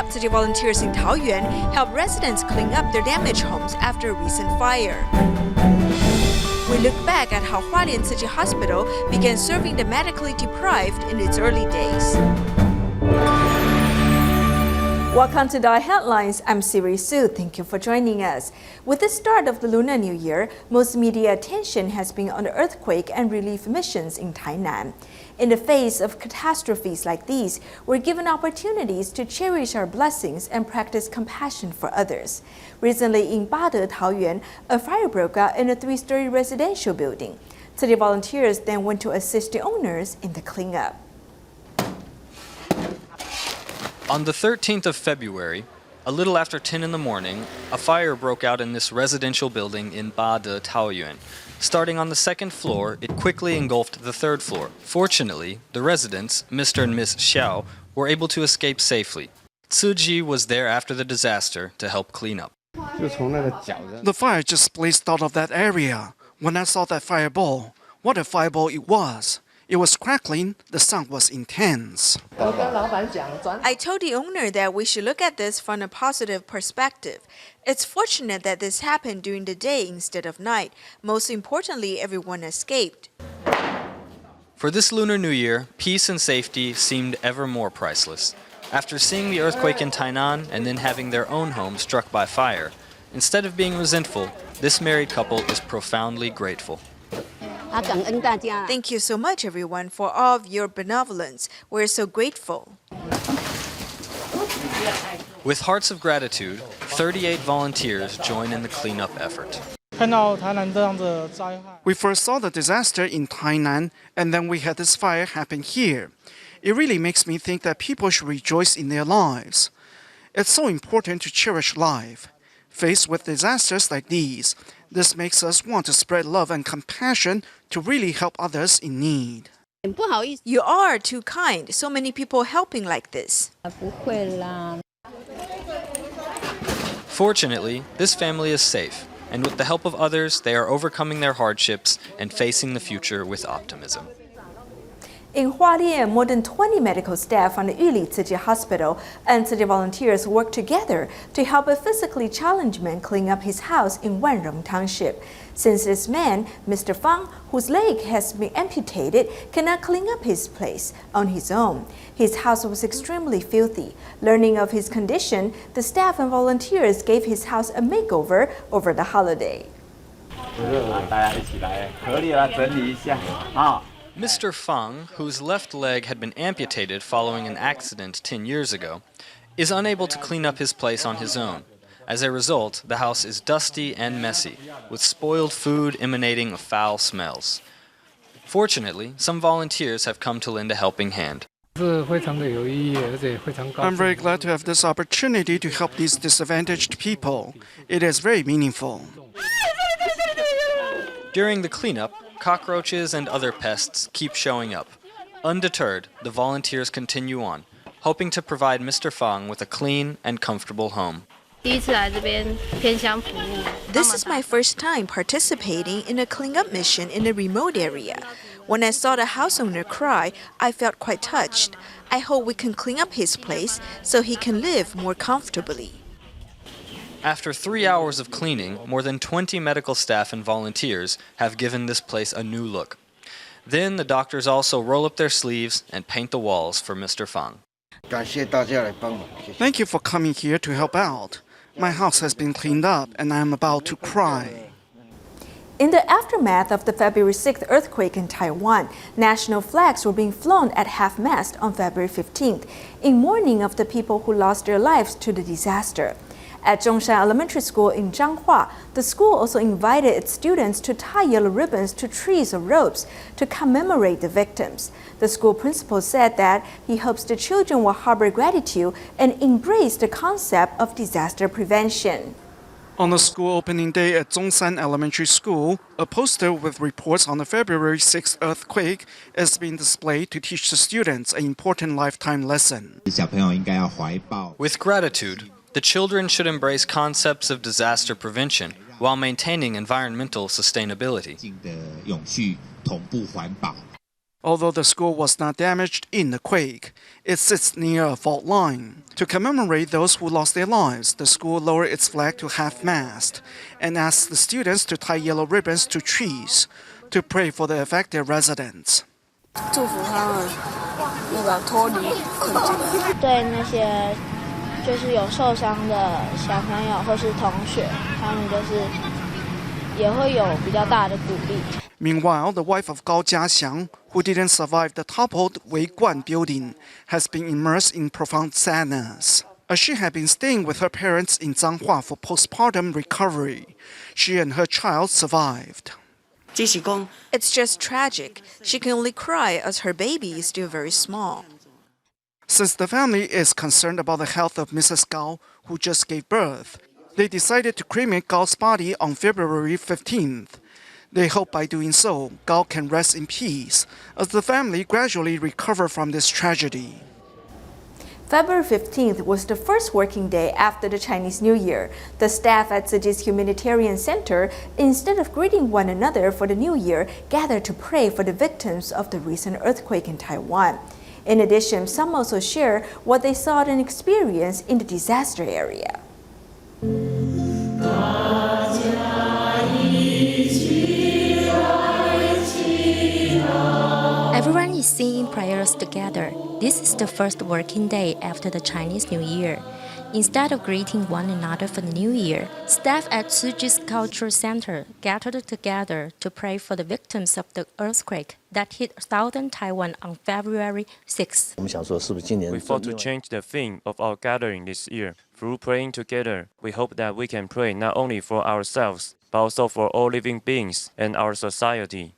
up, Tzu Chi volunteers in Taoyuan help residents clean up their damaged homes after a recent fire. We look back at how Hualien Tzu Chi Hospital began serving the medically deprived in its early days. Welcome to DaAi Headlines. I'm Siri Su. Thank you for joining us. With the start of the Lunar New Year, most media attention has been on the earthquake and relief missions in Tainan. In the face of catastrophes like these, we're given opportunities to cherish our blessings and practice compassion for others. Recently in Bade, Taoyuan, a fire broke out in a 3-story residential building. Tzu Chi volunteers then went to assist the owners in the cleanup. On the 13th of February, a little after 10 in the morning, a fire broke out in this residential building in Bade, Taoyuan. Starting on the second floor, it quickly engulfed the third floor. Fortunately, the residents, Mr. and Miss Xiao, were able to escape safely. Tzu Chi was there after the disaster to help clean up. The fire just blazed out of that area. When I saw that fireball, what a fireball it was! It was crackling, the sound was intense. I told the owner that we should look at this from a positive perspective. It's fortunate that this happened during the day instead of night. Most importantly, everyone escaped. For this Lunar New Year, peace and safety seemed ever more priceless. After seeing the earthquake in Tainan and then having their own home struck by fire, instead of being resentful, this married couple is profoundly grateful. Thank you so much, everyone, for all of your benevolence. We're so grateful. With hearts of gratitude, 38 volunteers join in the cleanup effort. We first saw the disaster in Tainan, and then we had this fire happen here. It really makes me think that people should rejoice in their lives. It's so important to cherish life. Faced with disasters like these, this makes us want to spread love and compassion to really help others in need. You are too kind. So many people helping like this. Fortunately, this family is safe, and with the help of others, they are overcoming their hardships and facing the future with optimism. In Hualien, more than 20 medical staff from the Hualien Tzu Chi Hospital and Tzu Chi volunteers work together to help a physically challenged man clean up his house in Wanrong Township. Since this man, Mr. Fang, whose leg has been amputated, cannot clean up his place on his own. His house was extremely filthy. Learning of his condition, the staff and volunteers gave his house a makeover over the holiday. Mr. Fang, whose left leg had been amputated following an accident 10 years ago, is unable to clean up his place on his own. As a result, the house is dusty and messy, with spoiled food emanating foul smells. Fortunately, some volunteers have come to lend a helping hand. I'm very glad to have this opportunity to help these disadvantaged people. It is very meaningful. During the cleanup, cockroaches and other pests keep showing up. Undeterred, the volunteers continue on, hoping to provide Mr. Fang with a clean and comfortable home. This is my first time participating in a cleanup mission in a remote area. When I saw the house owner cry, I felt quite touched. I hope we can clean up his place so he can live more comfortably. After 3 hours of cleaning, more than 20 medical staff and volunteers have given this place a new look. Then the doctors also roll up their sleeves and paint the walls for Mr. Fang. Thank you for coming here to help out. My house has been cleaned up and I am about to cry. In the aftermath of the February 6th earthquake in Taiwan, national flags were being flown at half-mast on February 15th, in mourning of the people who lost their lives to the disaster. At Zhongshan Elementary School in Zhanghua, the school also invited its students to tie yellow ribbons to trees or ropes to commemorate the victims. The school principal said that he hopes the children will harbor gratitude and embrace the concept of disaster prevention. On the school opening day at Zhongshan Elementary School, a poster with reports on the February 6th earthquake is being displayed to teach the students an important lifetime lesson. With gratitude, the children should embrace concepts of disaster prevention while maintaining environmental sustainability. Although the school was not damaged in the quake, it sits near a fault line. To commemorate those who lost their lives, the school lowered its flag to half-mast and asked the students to tie yellow ribbons to trees to pray for the affected residents. 祝福他们脱离困境。对那些就是有受伤的小朋友或是同学，他们就是也会有比较大的鼓励。Meanwhile, the wife of Gao Jiaxiang, who didn't survive the toppled Weiguan building, has been immersed in profound sadness. As she had been staying with her parents in Zhanghua for postpartum recovery, she and her child survived. It's just tragic. She can only cry as her baby is still very small. Since the family is concerned about the health of Mrs. Gao, who just gave birth, they decided to cremate Gao's body on February 15th. They hope by doing so, Gao can rest in peace as the family gradually recover from this tragedy. February 15th was the first working day after the Chinese New Year. The staff at Tzu Chi's Humanitarian Center, instead of greeting one another for the New Year, gathered to pray for the victims of the recent earthquake in Taiwan. In addition, some also share what they saw and experienced in the disaster area. Everyone is saying prayers together. This is the first working day after the Chinese New Year. Instead of greeting one another for the New Year, staff at Tzu Chi's Cultural Center gathered together to pray for the victims of the earthquake that hit southern Taiwan on February 6. We thought to change the theme of our gathering this year. Through praying together, we hope that we can pray not only for ourselves, but also for all living beings and our society.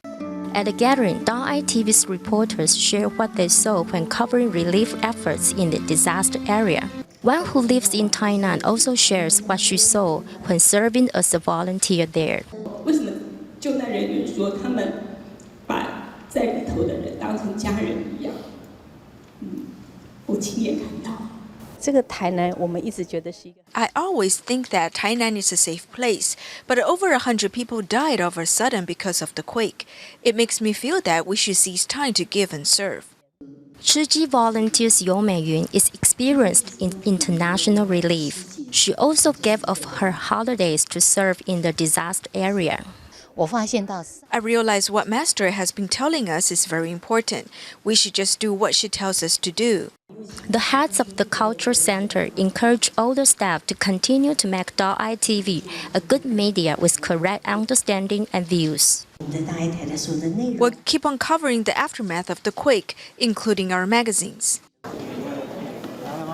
At the gathering, DaAi TV's reporters share what they saw when covering relief efforts in the disaster area. One who lives in Tainan also shares what she saw when serving as a volunteer there. 为什么救难人员说他们把在里头的人当成家人一样？我亲眼看到。这个台南我们一直觉得是一个。I always think that Tainan is a safe place, but over 100 people died all of a sudden because of the quake. It makes me feel that we should seize time to give and serve. Tzu Chi volunteers Yong Meiyun is experienced in international relief. She also gave of her holidays to serve in the disaster area. 我发现到 I realize what Master has been telling us is very important. We should just do what she tells us to do. The heads of the cultural center encourage all the staff to continue to make DaAi TV a good media with correct understanding and views. We'll keep on covering the aftermath of the quake, including our magazines.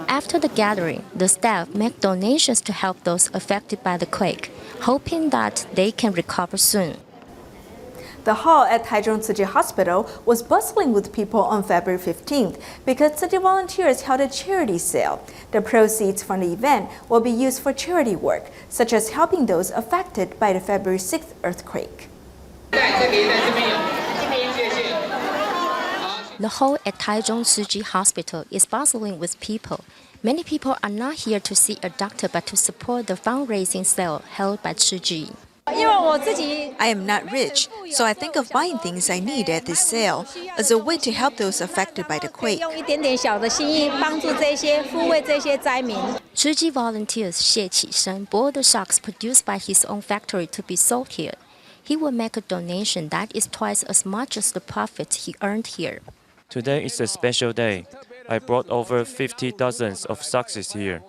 After the gathering, the staff make donations to help those affected by the quake, hoping that they can recover soon. The hall at Taichung Tzu Chi Hospital was bustling with people on February 15th because Tzu Chi volunteers held a charity sale. The proceeds from the event will be used for charity work, such as helping those affected by the February 6th earthquake. The hall at Taichung Tzu Chi Hospital is bustling with people. Many people are not here to see a doctor but to support the fundraising sale held by Tzu Chi. I am not rich, so I think of buying things I need at this sale as a way to help those affected by the quake. Tzu Chi volunteers Xie Qishen bought the socks produced by his own factory to be sold here. He will make a donation that is twice as much as the profit he earned here. Today is a special day. I brought over 50 dozens of socks here.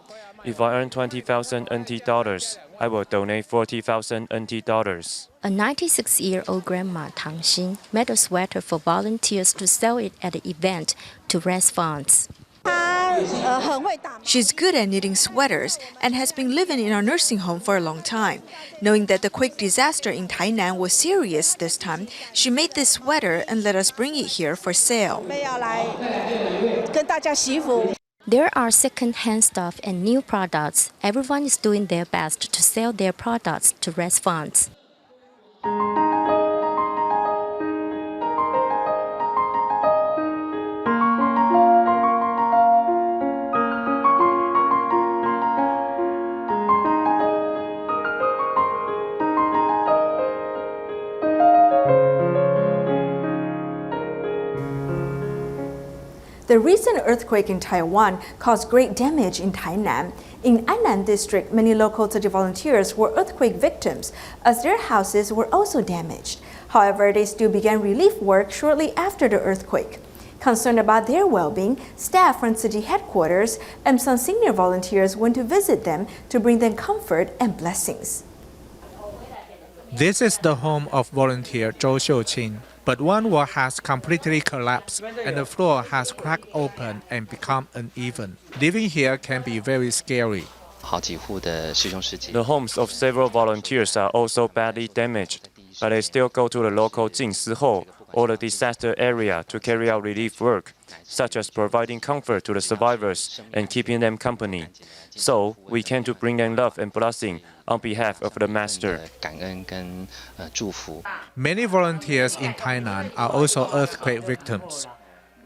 If I earn 20,000 NT dollars, I will donate 40,000 NT dollars. A 96-year-old grandma, Tang Xin, made a sweater for volunteers to sell it at the event to raise funds. She's good at knitting sweaters and has been living in our nursing home for a long time. Knowing that the quake disaster in Tainan was serious this time, she made this sweater and let us bring it here for sale. There are second-hand stuff and new products. Everyone is doing their best to sell their products to raise funds. The recent earthquake in Taiwan caused great damage in Tainan. In Annan district, many local Tzu Chi volunteers were earthquake victims, as their houses were also damaged. However, they still began relief work shortly after the earthquake. Concerned about their well-being, staff from Tzu Chi headquarters and some senior volunteers went to visit them to bring them comfort and blessings. This is the home of volunteer Zhou Xiuqing, but one wall has completely collapsed and the floor has cracked open and become uneven. Living here can be very scary. The homes of several volunteers are also badly damaged, but they still go to the local Jingsi Hall or the disaster area to carry out relief work, such as providing comfort to the survivors and keeping them company. So, we came to bring them love and blessing on behalf of the Master. Many volunteers in Tainan are also earthquake victims.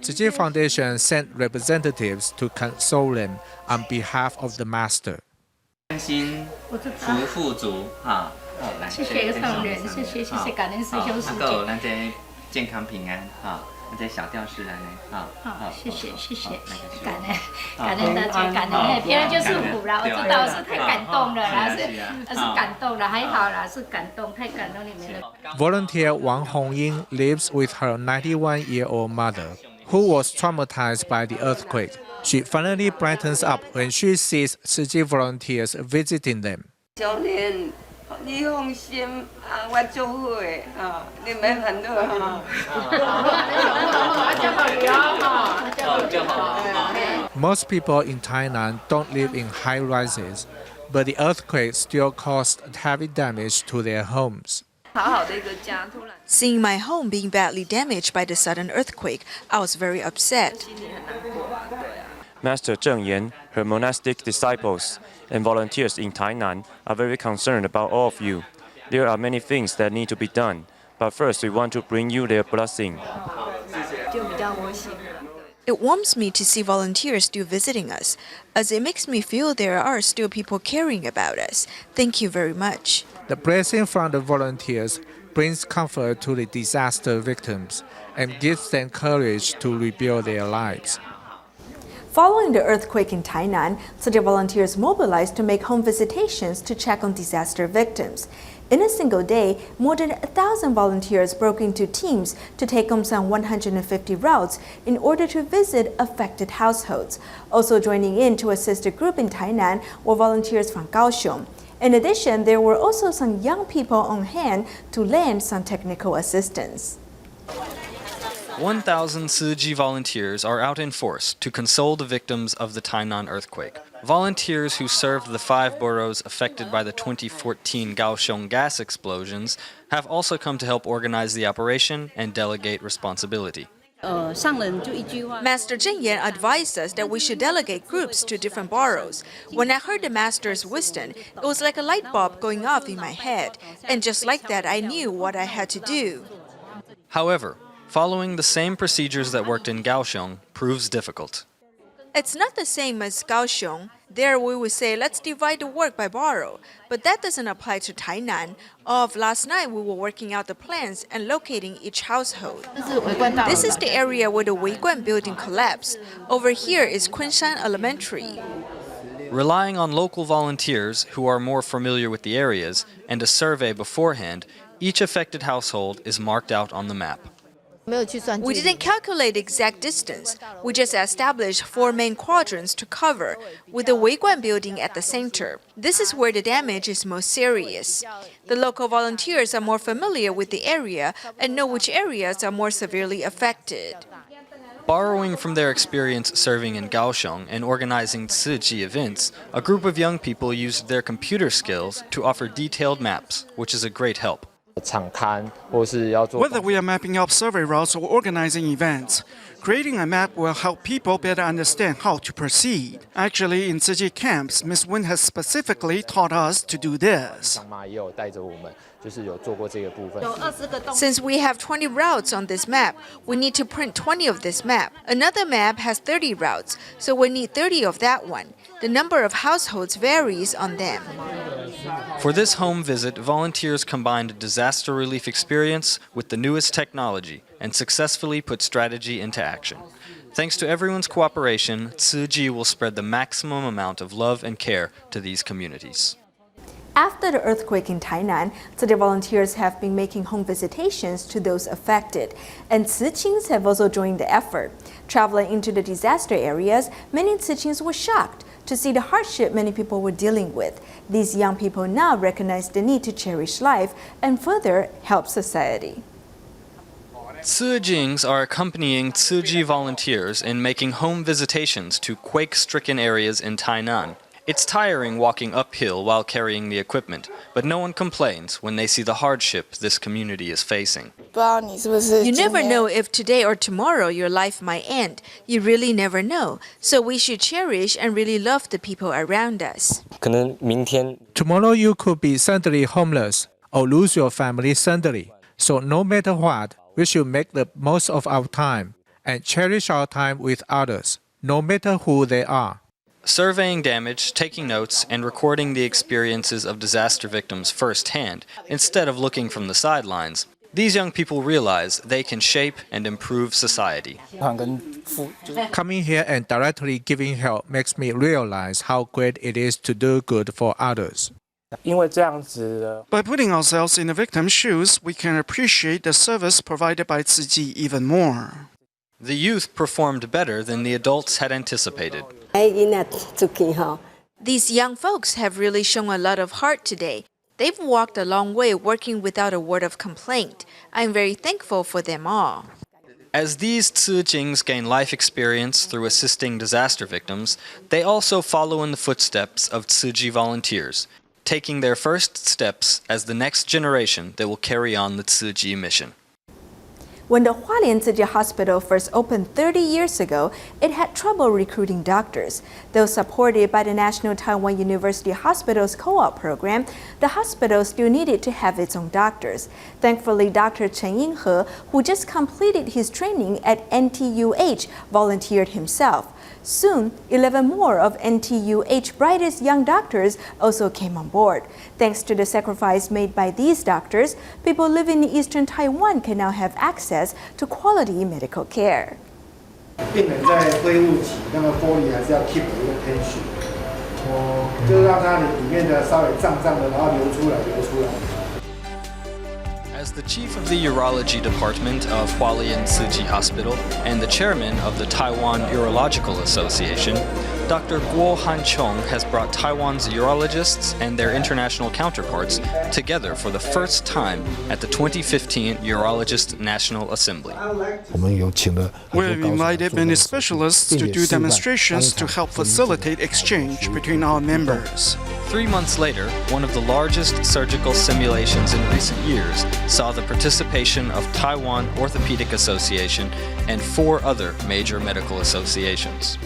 Tzu Chi Foundation sent representatives to console them on behalf of the Master. 安心福富足哈，谢谢上人，谢谢感恩师兄师姐，咱这健康平安哈，咱这小吊饰来呢哈，好，谢谢感恩大家，感恩别人就是福啦，我知道是太感动了啦，是感动了，还好啦，是感动，太感动你们了。Volunteer Wang Hongying lives with her 91-year-old mother, who was traumatized by the earthquake. She finally brightens up when she sees Tzu Chi volunteers visiting them. 少年，你放心啊，我做好的啊，你们很好哈。Most people in Tainan don't live in high rises, but the earthquake still caused heavy damage to their homes. Seeing my home being badly damaged by the sudden earthquake, I was very upset. Master Zheng Yan, her monastic disciples, and volunteers in Tainan are very concerned about all of you. There are many things that need to be done, but first we want to bring you their blessing. It warms me to see volunteers still visiting us, as it makes me feel there are still people caring about us. Thank you very much. The blessing from the volunteers brings comfort to the disaster victims and gives them courage to rebuild their lives. Following the earthquake in Tainan, Tzu Chi volunteers mobilized to make home visitations to check on disaster victims. In a single day, more than 1,000 volunteers broke into teams to take on some 150 routes in order to visit affected households. Also joining in to assist a group in Tainan were volunteers from Kaohsiung. In addition, there were also some young people on hand to lend some technical assistance. 1,000 Tzu Chi volunteers are out in force to console the victims of the Tainan earthquake. Volunteers who served the 5 boroughs affected by the 2014 Kaohsiung gas explosions have also come to help organize the operation and delegate responsibility. Master Zheng Yan advised us that we should delegate groups to different boroughs. When I heard the Master's wisdom, it was like a light bulb going off in my head. And just like that, I knew what I had to do. However, following the same procedures that worked in Kaohsiung proves difficult. It's not the same as Kaohsiung. There we would say, let's divide the work by borough. But that doesn't apply to Tainan. Last night we were working out the plans and locating each household. This is the area where the Weiguan building collapsed. Over here is Kunshan Elementary. Relying on local volunteers who are more familiar with the areas and a survey beforehand, each affected household is marked out on the map. We didn't calculate the exact distance. We just established 4 main quadrants to cover, with the Weiguan building at the center. This is where the damage is most serious. The local volunteers are more familiar with the area and know which areas are more severely affected. Borrowing from their experience serving in Kaohsiung and organizing Tzu Chi events, a group of young people used their computer skills to offer detailed maps, which is a great help. Whether we are mapping out survey routes or organizing events, creating a map will help people better understand how to proceed. Actually, in Tzu Chi camps, Ms. Wen has specifically taught us to do this. Since we have 20 routes on this map, we need to print 20 of this map. Another map has 30 routes, so we need 30 of that one. The number of households varies on them. For this home visit, volunteers combined disaster relief experience with the newest technology and successfully put strategy into action. Thanks to everyone's cooperation, Tzu Chi will spread the maximum amount of love and care to these communities. After the earthquake in Tainan, Tzu Chi volunteers have been making home visitations to those affected, and Tzu Chins have also joined the effort. Traveling into the disaster areas, many Tzu Chins were shocked to see the hardship many people were dealing with. These young people now recognize the need to cherish life and further help society. Tzu Jings are accompanying Tzu Chi volunteers in making home visitations to quake-stricken areas in Tainan. It's tiring walking uphill while carrying the equipment, but no one complains when they see the hardship this community is facing. You never know if today or tomorrow your life might end. You really never know. So we should cherish and really love the people around us. Tomorrow you could be suddenly homeless or lose your family suddenly. So no matter what, we should make the most of our time and cherish our time with others, no matter who they are. Surveying damage, taking notes, and recording the experiences of disaster victims firsthand, instead of looking from the sidelines, these young people realize they can shape and improve society. Coming here and directly giving help makes me realize how great it is to do good for others. By putting ourselves in the victim's shoes, we can appreciate the service provided by Tzu Chi even more. The youth performed better than the adults had anticipated. These young folks have really shown a lot of heart today. They've walked a long way working without a word of complaint. I'm very thankful for them all. As these Tzu Jings gain life experience through assisting disaster victims, they also follow in the footsteps of Tzu Chi volunteers, taking their first steps as the next generation that will carry on the Tzu Chi mission. When the Hualien Tzu Chi Hospital first opened 30 years ago, it had trouble recruiting doctors. Though supported by the National Taiwan University Hospitals Co-op program, the hospital still needed to have its own doctors. Thankfully, Dr. Chen Yinghe, who just completed his training at NTUH, volunteered himself. Soon, 11 more of NTUH's brightest young doctors also came on board. Thanks to the sacrifice made by these doctors, people living in eastern Taiwan can now have access to quality medical care. 病人在恢复期，那么玻璃还是要 keep 一个 tension，就是让它里面的稍微胀胀的，然后流出来。As the chief of the urology department of Hualien Tzu Chi Hospital and the chairman of the Taiwan Urological Association, Dr. Guo Hanchong has brought Taiwan's urologists and their international counterparts together for the first time at the 2015 Urologist National Assembly. We have invited many specialists to do demonstrations to help facilitate exchange between our members. 3 months later, one of the largest surgical simulations in recent years saw the participation of Taiwan Orthopedic Association and 4 other major medical associations.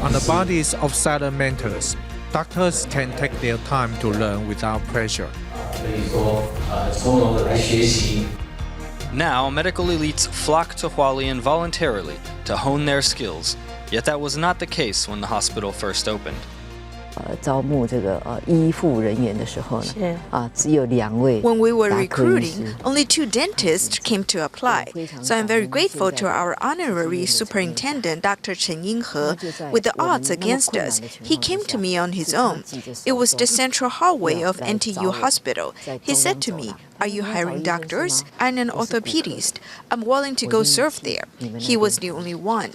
On the bodies of silent mentors, doctors can take their time to learn without pressure. Now, medical elites flock to Hualien voluntarily to hone their skills, yet that was not the case when the hospital first opened. 招募这个医护人员的时候呢，只有2位。When we were recruiting, only 2 dentists came to apply. So I'm very grateful to our honorary superintendent, Dr. Chen Yinghe. With the odds against us, he came to me on his own. It was the central hallway of NTU Hospital. He said to me, "Are you hiring doctors? I'm an orthopedist. I'm willing to go serve there." He was the only one.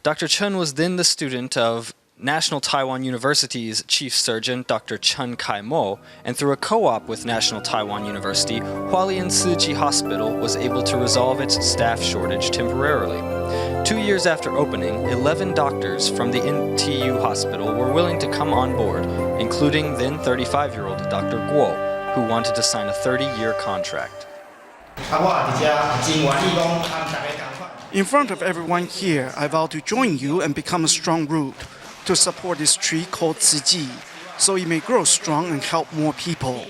Dr. Chen was then the student of National Taiwan University's chief surgeon, Dr. Chen Kai-mo, and through a co-op with National Taiwan University, Hualien Tzu Chi Hospital was able to resolve its staff shortage temporarily. 2 years after opening, 11 doctors from the NTU Hospital were willing to come on board, including then 35-year-old Dr. Guo, who wanted to sign a 30-year contract. In front of everyone here, I vow to join you and become a strong root to support this tree called Tzu Chi, so it may grow strong and help more people.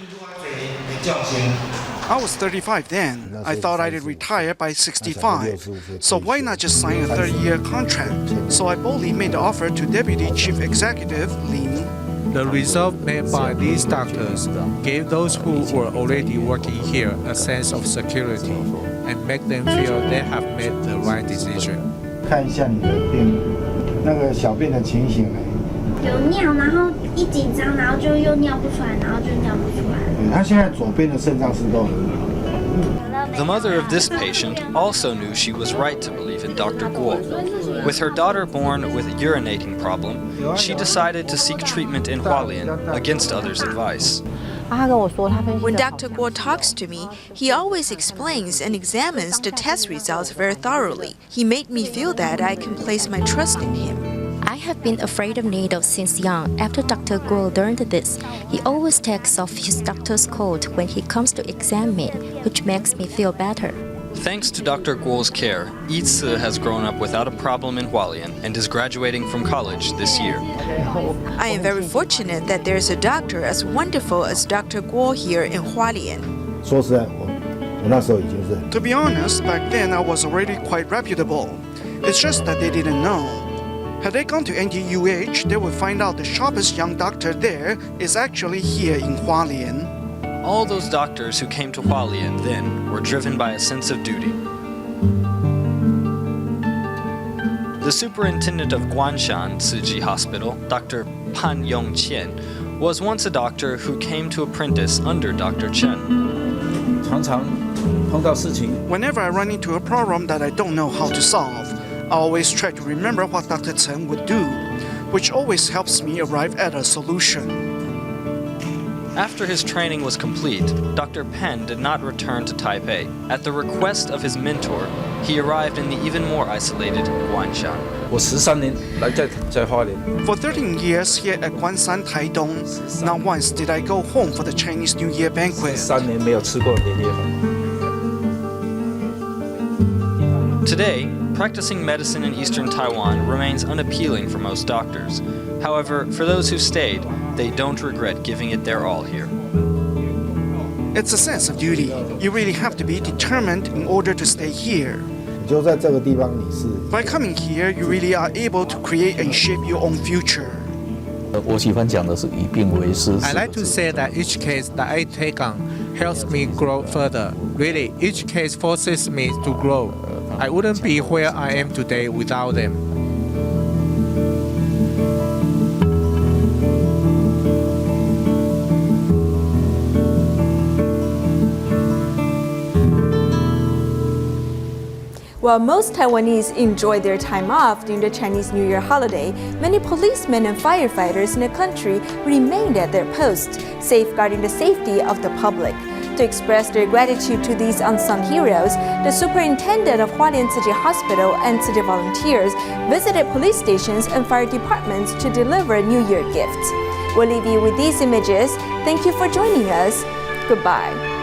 I was 35 then. I thought I'd retire by 65. So why not just sign a 30-year contract? So I boldly made the offer to Deputy Chief Executive Lin. The resolve made by these doctors gave those who were already working here a sense of security and make them feel they have made the right decision. 看一下你的病，那个小便的情形呢？有尿，然后一紧张，然后就又尿不出来，然后就尿不出来。他现在左边的肾脏是都很好。The mother of this patient also knew she was right to believe in Dr. Guo. With her daughter born with a urinating problem, she decided to seek treatment in Hualien against others' advice. When Dr. Guo talks to me, he always explains and examines the test results very thoroughly. He made me feel that I can place my trust in him. I have been afraid of needles since young. After Dr. Guo learned this, he always takes off his doctor's coat when he comes to examine me, which makes me feel better. Thanks to Dr. Guo's care, Yi Tzu has grown up without a problem in Hualien and is graduating from college this year. I am very fortunate that there is a doctor as wonderful as Dr. Guo here in Hualien. 说实在，我那时候已经是。To be honest, back then I was already quite reputable. It's just that they didn't know. Had they gone to NDUH, they would find out the sharpest young doctor there is actually here in Hualien. All those doctors who came to Hualien then were driven by a sense of duty. The superintendent of Hualien Tzu Chi Hospital, Dr. Pan Yongqian, was once a doctor who came to apprentice under Dr. Chen. 常常碰到事情 Whenever I run into a problem that I don't know how to solve, I always try to remember what Dr. Chen would do, which always helps me arrive at a solution. After his training was complete, Dr. Pen did not return to Taipei. At the request of his mentor, he arrived in the even more isolated Guanshan. 我13年来在花莲 For 13 years here at Guanshan, Taidong, not once did I go home for the Chinese New Year banquet. 3年没有吃过年夜饭 Today, practicing medicine in eastern Taiwan remains unappealing for most doctors. However, for those who stayed, they don't regret giving it their all here. It's a sense of duty. You really have to be determined in order to stay here. 你就在这个地方，你是 By coming here, you really are able to create and shape your own future. 我喜欢讲的是以病为师 I like to say that each case that I take on helps me grow further. Really, each case forces me to grow. I wouldn't be where I am today without them. While most Taiwanese enjoy their time off during the Chinese New Year holiday, many policemen and firefighters in the country remained at their posts, safeguarding the safety of the public. To express their gratitude to these unsung heroes, the superintendent of Hualien Tzu Chi Hospital and Tzu Chi volunteers visited police stations and fire departments to deliver New Year gifts. We'll leave you with these images. Thank you for joining us. Goodbye.